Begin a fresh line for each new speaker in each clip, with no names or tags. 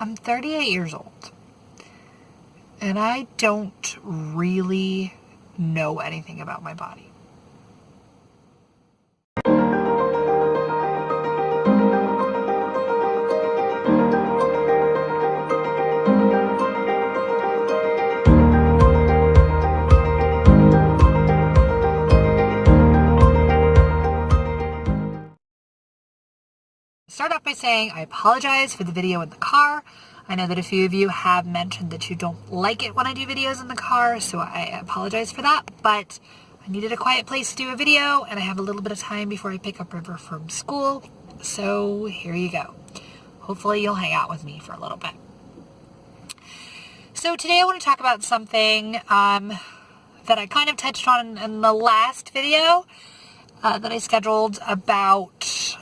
I'm 38 years old, and I don't really know anything about my body. Start off by saying I apologize for the video in the car. I know that a few of you have mentioned that you don't like it when I do videos in the car, so I apologize for that, but I needed a quiet place to do a video, and I have a little bit of time before I pick up River from school, so here you go. Hopefully you'll hang out with me for a little bit. So today I want to talk about something that I kind of touched on in the last video that I scheduled about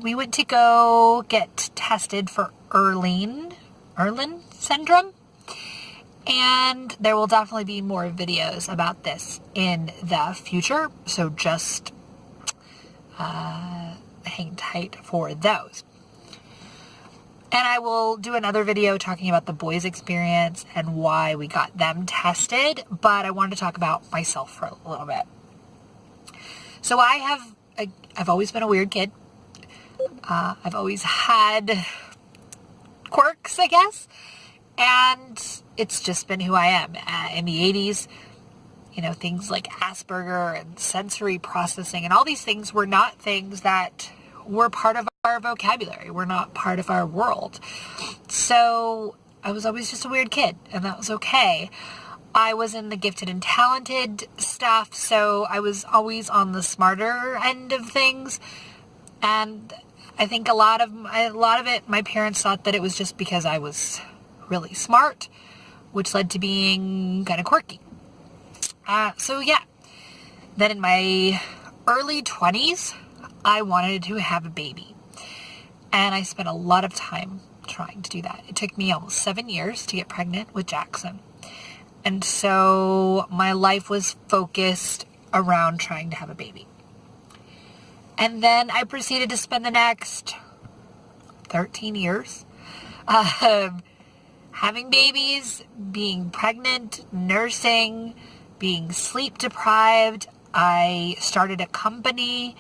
we went to go get tested for Irlen syndrome, and there will definitely be more videos about this in the future, so just hang tight for those. And I will do another video talking about the boys' experience and why we got them tested, but I wanted to talk about myself for a little bit. So I've always been a weird kid. I've always had quirks, I guess, and it's just been who I am. In the 80s, things like Asperger and sensory processing and all these things were not things that were part of our vocabulary, were not part of our world. So I was always just a weird kid, and that was okay. I was in the gifted and talented stuff, so I was always on the smarter end of things, and I think a lot of it, my parents thought that it was just because I was really smart, which led to being kind of quirky. So yeah, then in my early 20s, I wanted to have a baby, and I spent a lot of time trying to do that. It took me almost 7 years to get pregnant with Jackson, and so my life was focused around trying to have a baby. And then I proceeded to spend the next 13 years having babies, being pregnant, nursing, being sleep deprived. I started a company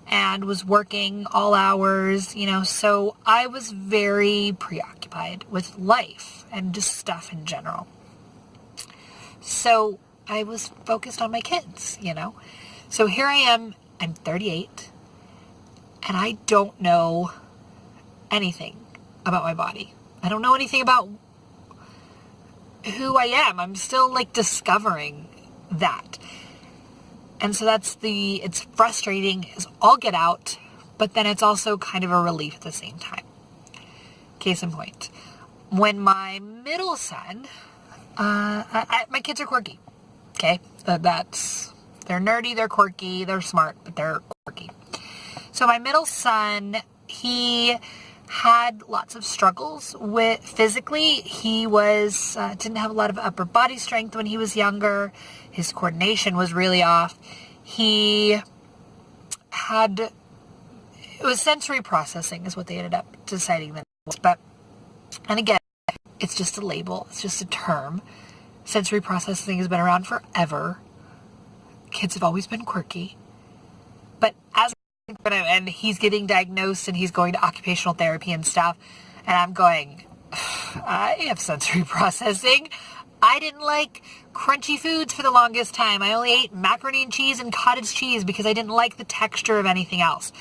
and was working all hours, so I was very preoccupied with life and just stuff in general. So I was focused on my kids, So here I am, I'm 38, and I don't know anything about my body. I don't know anything about who I am. I'm still discovering that. And so it's frustrating as all get out, but then it's also kind of a relief at the same time. Case in point, when my middle son, my kids are quirky, okay? They're nerdy, they're quirky, they're smart, but they're quirky. So my middle son, he had lots of struggles with physically. He didn't have a lot of upper body strength when he was younger. His coordination was really off. It was sensory processing is what they ended up deciding that it was. And again, it's just a label. It's just a term. Sensory processing has been around forever. Kids have always been quirky. But and he's getting diagnosed and he's going to occupational therapy and stuff, and I'm going, I have sensory processing. I didn't like crunchy foods for the longest time. I only ate macaroni and cheese and cottage cheese because I didn't like the texture of anything else.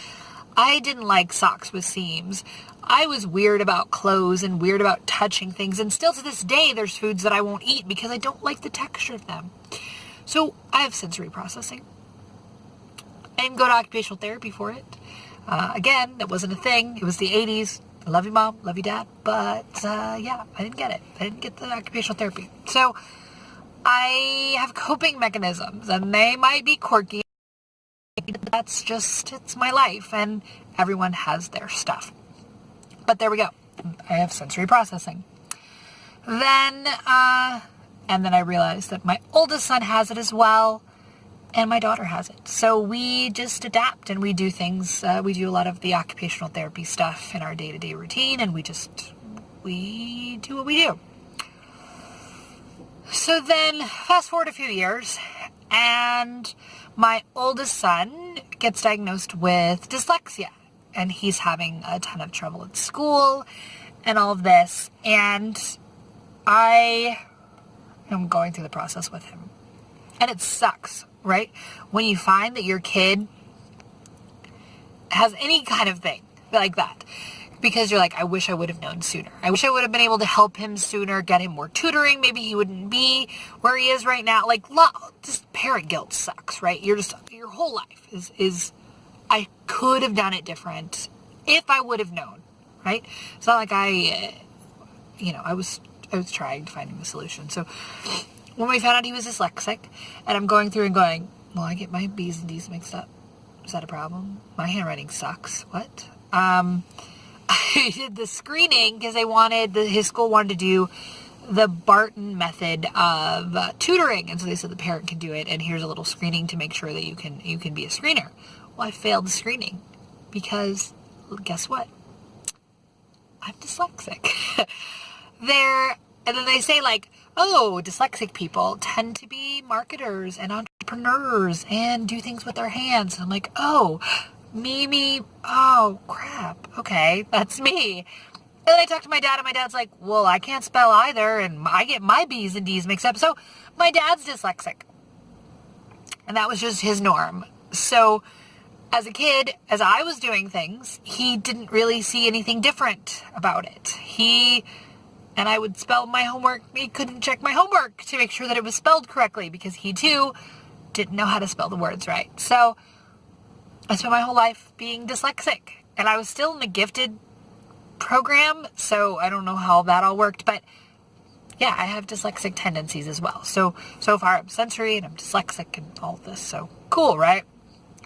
I didn't like socks with seams. I was weird about clothes and weird about touching things, and still to this day there's foods that I won't eat because I don't like the texture of them. So I have sensory processing. I didn't go to occupational therapy for it. Again, that wasn't a thing. It was the 80s. I love you, Mom. Love you, Dad. But, yeah, I didn't get it. I didn't get the occupational therapy. So I have coping mechanisms, and they might be quirky. It's my life, and everyone has their stuff. But there we go. I have sensory processing. Then I realized that my oldest son has it as well. And my daughter has it. So we just adapt and we do things. We do a lot of the occupational therapy stuff in our day-to-day routine, and we just we do what we do. So then, fast forward a few years, and my oldest son gets diagnosed with dyslexia, and he's having a ton of trouble at school and all of this, and I am going through the process with him. And it sucks, right? When you find that your kid has any kind of thing like that, because you're like, I wish I would have known sooner. I wish I would have been able to help him sooner, get him more tutoring. Maybe he wouldn't be where he is right now. Like, just parent guilt sucks, right? Your whole life is, I could have done it different if I would have known, right? It's not like I was trying to find him a solution. So when we found out he was dyslexic, and I'm going through and going, well, I get my B's and D's mixed up. Is that a problem? My handwriting sucks. What? I did the screening because his school wanted to do the Barton method of tutoring. And so they said the parent can do it. And here's a little screening to make sure that you can be a screener. Well, I failed the screening because guess what? I'm dyslexic. And then they say like, oh, dyslexic people tend to be marketers and entrepreneurs and do things with their hands. And I'm like, oh, me, oh, crap. Okay, that's me. And then I talked to my dad, and my dad's like, well, I can't spell either, and I get my B's and D's mixed up. So my dad's dyslexic. And that was just his norm. So as a kid, as I was doing things, he didn't really see anything different about it. And I would spell my homework. He couldn't check my homework to make sure that it was spelled correctly because he too didn't know how to spell the words right. So I spent my whole life being dyslexic, and I was still in the gifted program. So I don't know how that all worked, but yeah, I have dyslexic tendencies as well. So far I'm sensory and I'm dyslexic and all this. So cool, right?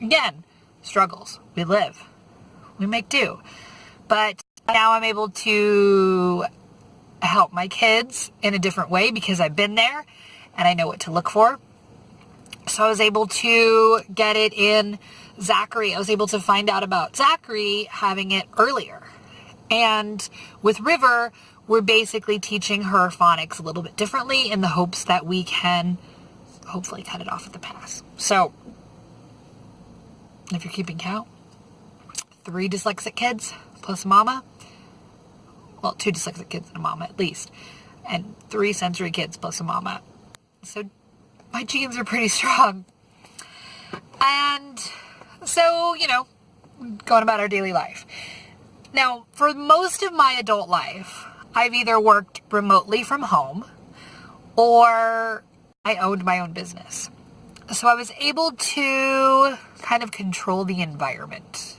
Again, struggles. We live. We make do. But now I'm able to help my kids in a different way because I've been there and I know what to look for. So I was able to get it in Zachary. I was able to find out about Zachary having it earlier. And with River, we're basically teaching her phonics a little bit differently in the hopes that we can hopefully cut it off at the pass. So if you're keeping count, 3 dyslexic kids plus mama. Well, 2 dyslexic kids and a mama at least. And 3 sensory kids plus a mama. So my genes are pretty strong. And so, going about our daily life. Now, for most of my adult life, I've either worked remotely from home or I owned my own business. So I was able to kind of control the environment,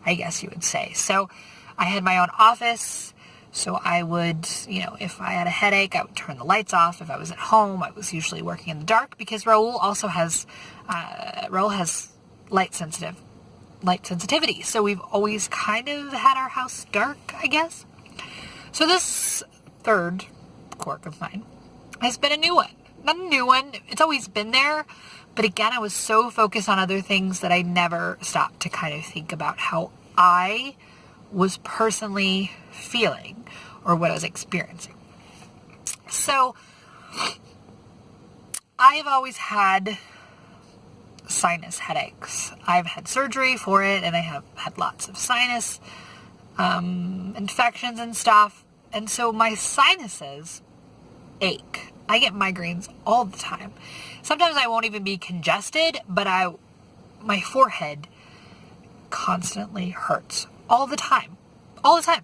I guess you would say. So I had my own office. So I would, if I had a headache, I would turn the lights off. If I was at home, I was usually working in the dark because Raul also has light sensitivity. So we've always kind of had our house dark, I guess. So this third quirk of mine has been a new one. Not a new one. It's always been there. But again, I was so focused on other things that I never stopped to kind of think about how I was personally feeling or what I was experiencing. So I have always had sinus headaches. I've had surgery for it, and I have had lots of sinus infections and stuff. And so my sinuses ache. I get migraines all the time. Sometimes I won't even be congested, but my forehead constantly hurts all the time. All the time.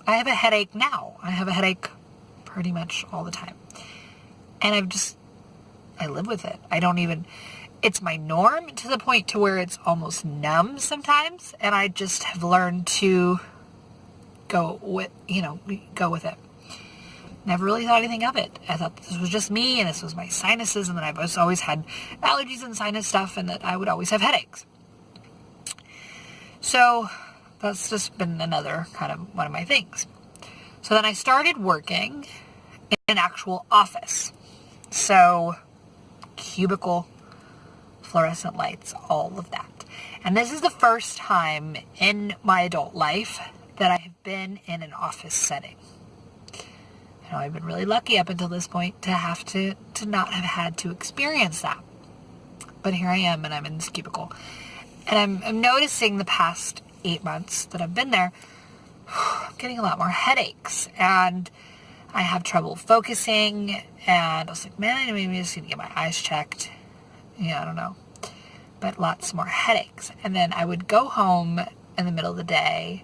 I have a headache now. I have a headache pretty much all the time. And I live with it. It's my norm to the point to where it's almost numb sometimes. And I just have learned to go with it. Never really thought anything of it. I thought this was just me and this was my sinuses, and then I've always had allergies and sinus stuff, and that I would always have headaches. So that's just been another kind of one of my things. So then I started working in an actual office. So cubicle, fluorescent lights, all of that. And this is the first time in my adult life that I have been in an office setting. I've been really lucky up until this point to have to not have had to experience that. But here I am, and I'm in this cubicle. And I'm noticing the past 8 months that I've been there, I'm getting a lot more headaches. And I have trouble focusing. And I was like, man, maybe I just need to get my eyes checked. Yeah, I don't know. But lots more headaches. And then I would go home in the middle of the day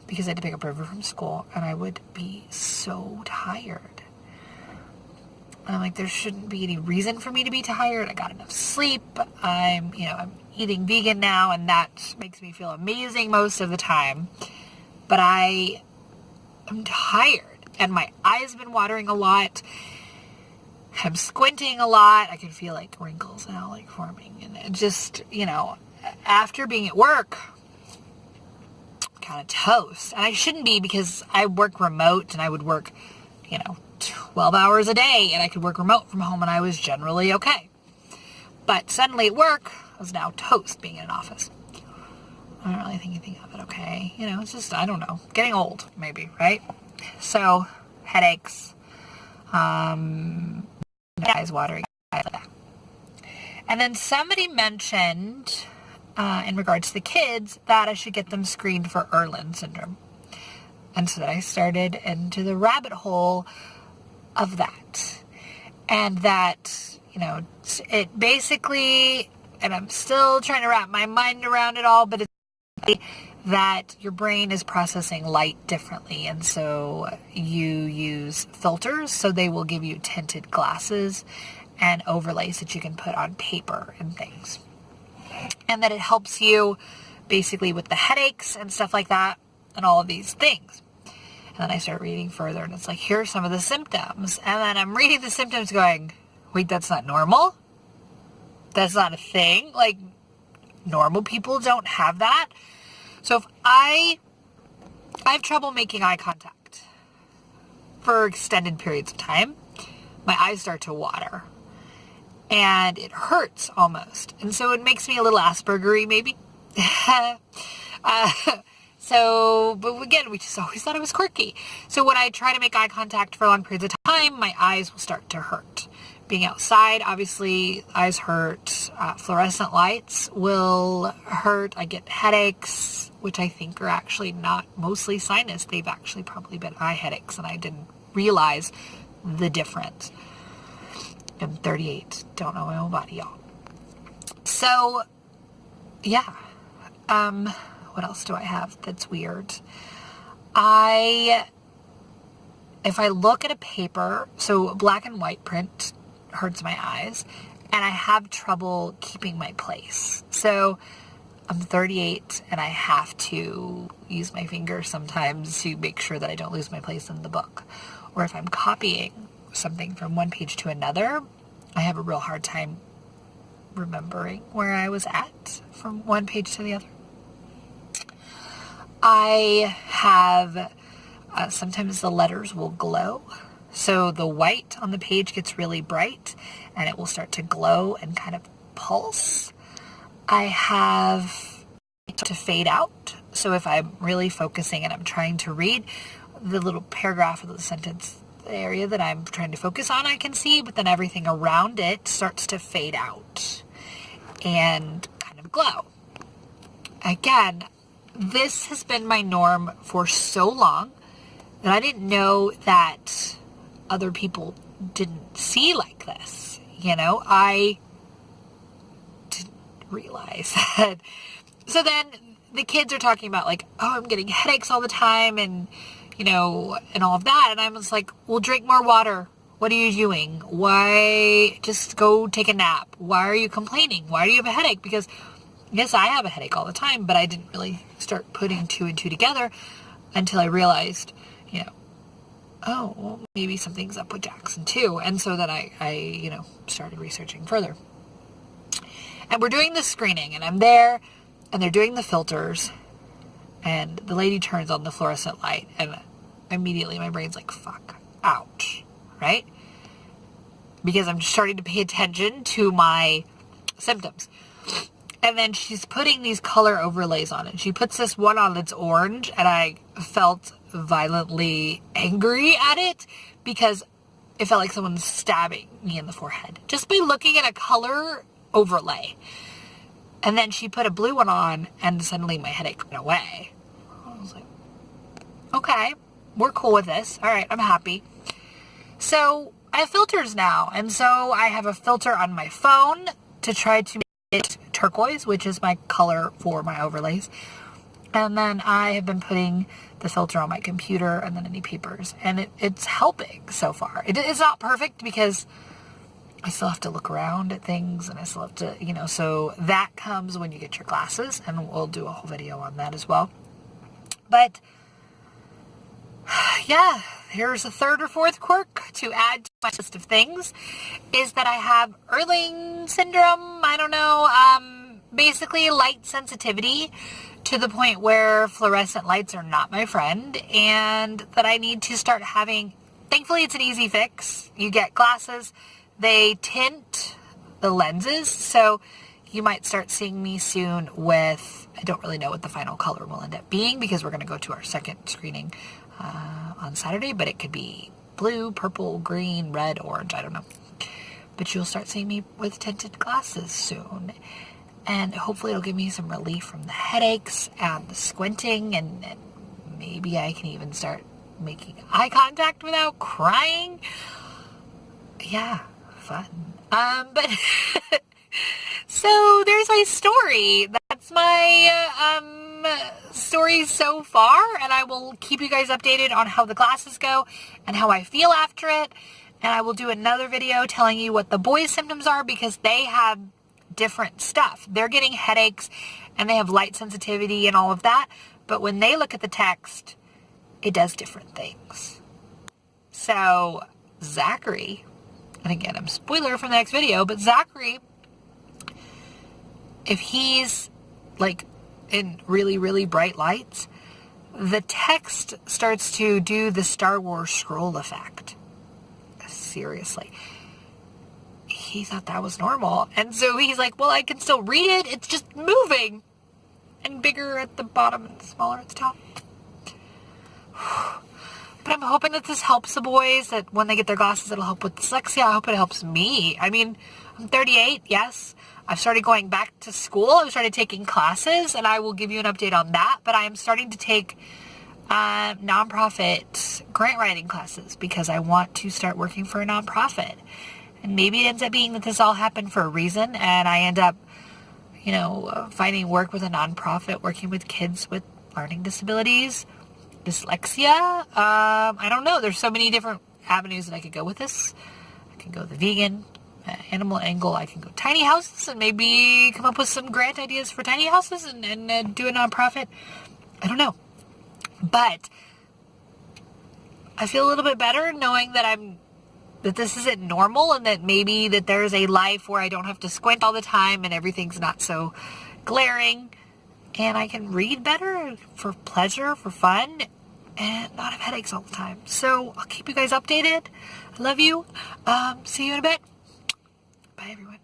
because I had to pick up River from school, and I would be so tired. And I'm like, there shouldn't be any reason for me to be tired. I got enough sleep. I'm eating vegan now, and that makes me feel amazing most of the time. But I'm tired, and my eyes have been watering a lot. I'm squinting a lot. I can feel like wrinkles now, like forming. And it just, after being at work, kind of toast. And I shouldn't be, because I work remote, and I would work, 12 hours a day, and I could work remote from home, and I was generally okay. But suddenly at work, I was now toast being in an office. I don't really think anything of it, okay? It's just, I don't know, getting old, maybe, right? So, headaches, eyes watering, and then somebody mentioned, in regards to the kids, that I should get them screened for Irlen syndrome. And so that I started into the rabbit hole of that. And that, it basically, and I'm still trying to wrap my mind around it all, but it's that your brain is processing light differently. And so you use filters, so they will give you tinted glasses and overlays that you can put on paper and things. And that it helps you basically with the headaches and stuff like that and all of these things. And then I start reading further, and it's like, here are some of the symptoms. And then I'm reading the symptoms going, wait, that's not normal? That's not a thing? Like, normal people don't have that? So if I have trouble making eye contact for extended periods of time, my eyes start to water. And it hurts almost. And so it makes me a little Asperger-y, maybe. But again, we just always thought it was quirky. So when I try to make eye contact for long periods of time, my eyes will start to hurt. Being outside, obviously, eyes hurt. Fluorescent lights will hurt. I get headaches, which I think are actually not mostly sinus. They've actually probably been eye headaches, and I didn't realize the difference. I'm 38. Don't know my own body, y'all. So, yeah. What else do I have that's weird? If I look at a paper, so black and white print hurts my eyes, and I have trouble keeping my place. So I'm 38, and I have to use my fingers sometimes to make sure that I don't lose my place in the book. Or if I'm copying something from one page to another, I have a real hard time remembering where I was at from one page to the other. I have, sometimes the letters will glow. So the white on the page gets really bright, and it will start to glow and kind of pulse. I have to fade out. So if I'm really focusing and I'm trying to read, the little paragraph of the sentence area that I'm trying to focus on, I can see, but then everything around it starts to fade out and kind of glow. Again, this has been my norm for so long that I didn't know that other people didn't see like this. I didn't realize that. So then the kids are talking about like, oh, I'm getting headaches all the time and, and all of that. And I'm just like, well, drink more water. What are you doing? Why just go take a nap? Why are you complaining? Why do you have a headache? Because yes, I have a headache all the time, but I didn't really start putting two and two together until I realized, oh, well, maybe something's up with Jackson too. And so then I started researching further. And we're doing the screening, and I'm there, and they're doing the filters, and the lady turns on the fluorescent light, and immediately my brain's like, fuck, ouch, right? Because I'm starting to pay attention to my symptoms. And then she's putting these color overlays on it. She puts this one on that's orange, and I felt violently angry at it because it felt like someone's stabbing me in the forehead just by looking at a color overlay. And then she put a blue one on and suddenly my headache went away. I was like, okay, we're cool with this. All right, I'm happy. So I have filters now. And so I have a filter on my phone to try to make it turquoise, which is my color for my overlays. And then I have been putting the filter on my computer and then any papers. And it's helping so far. It's not perfect because I still have to look around at things and I still have to, so that comes when you get your glasses, and we'll do a whole video on that as well. But yeah, here's a third or fourth quirk to add to my list of things is that I have Irlen syndrome. I don't know, basically light sensitivity to the point where fluorescent lights are not my friend, and that I need to start having, thankfully it's an easy fix. You get glasses. They tint the lenses, so you might start seeing me soon with, I don't really know what the final color will end up being because we're going to go to our second screening on Saturday, but it could be blue, purple, green, red, orange, I don't know. But you'll start seeing me with tinted glasses soon, and hopefully it'll give me some relief from the headaches and the squinting, and maybe I can even start making eye contact without crying. Yeah. Fun. But so there's my story. That's my story so far, and I will keep you guys updated on how the glasses go and how I feel after it. And I will do another video telling you what the boys' symptoms are because they have different stuff. They're getting headaches and they have light sensitivity and all of that, but when they look at the text, it does different things. So Zachary, and again, I'm spoiler from the next video, but Zachary, if he's like in really, really bright lights, the text starts to do the Star Wars scroll effect. Seriously. He thought that was normal. And so he's like, well, I can still read it. It's just moving. And bigger at the bottom and smaller at the top. But I'm hoping that this helps the boys, that when they get their glasses, it'll help with dyslexia. I hope it helps me. I mean, I'm 38, yes. I've started going back to school. I've started taking classes, and I will give you an update on that. But I am starting to take nonprofit grant writing classes because I want to start working for a nonprofit. And maybe it ends up being that this all happened for a reason, and I end up, finding work with a nonprofit, working with kids with learning disabilities, dyslexia. I don't know. There's so many different avenues that I could go with this. I can go the vegan, animal angle. I can go tiny houses and maybe come up with some grant ideas for tiny houses and do a nonprofit. I don't know. But I feel a little bit better knowing that that this isn't normal, and that maybe that there's a life where I don't have to squint all the time and everything's not so glaring, and I can read better for pleasure, for fun, and not have headaches all the time. So I'll keep you guys updated. I love you. See you in a bit. Bye, everyone.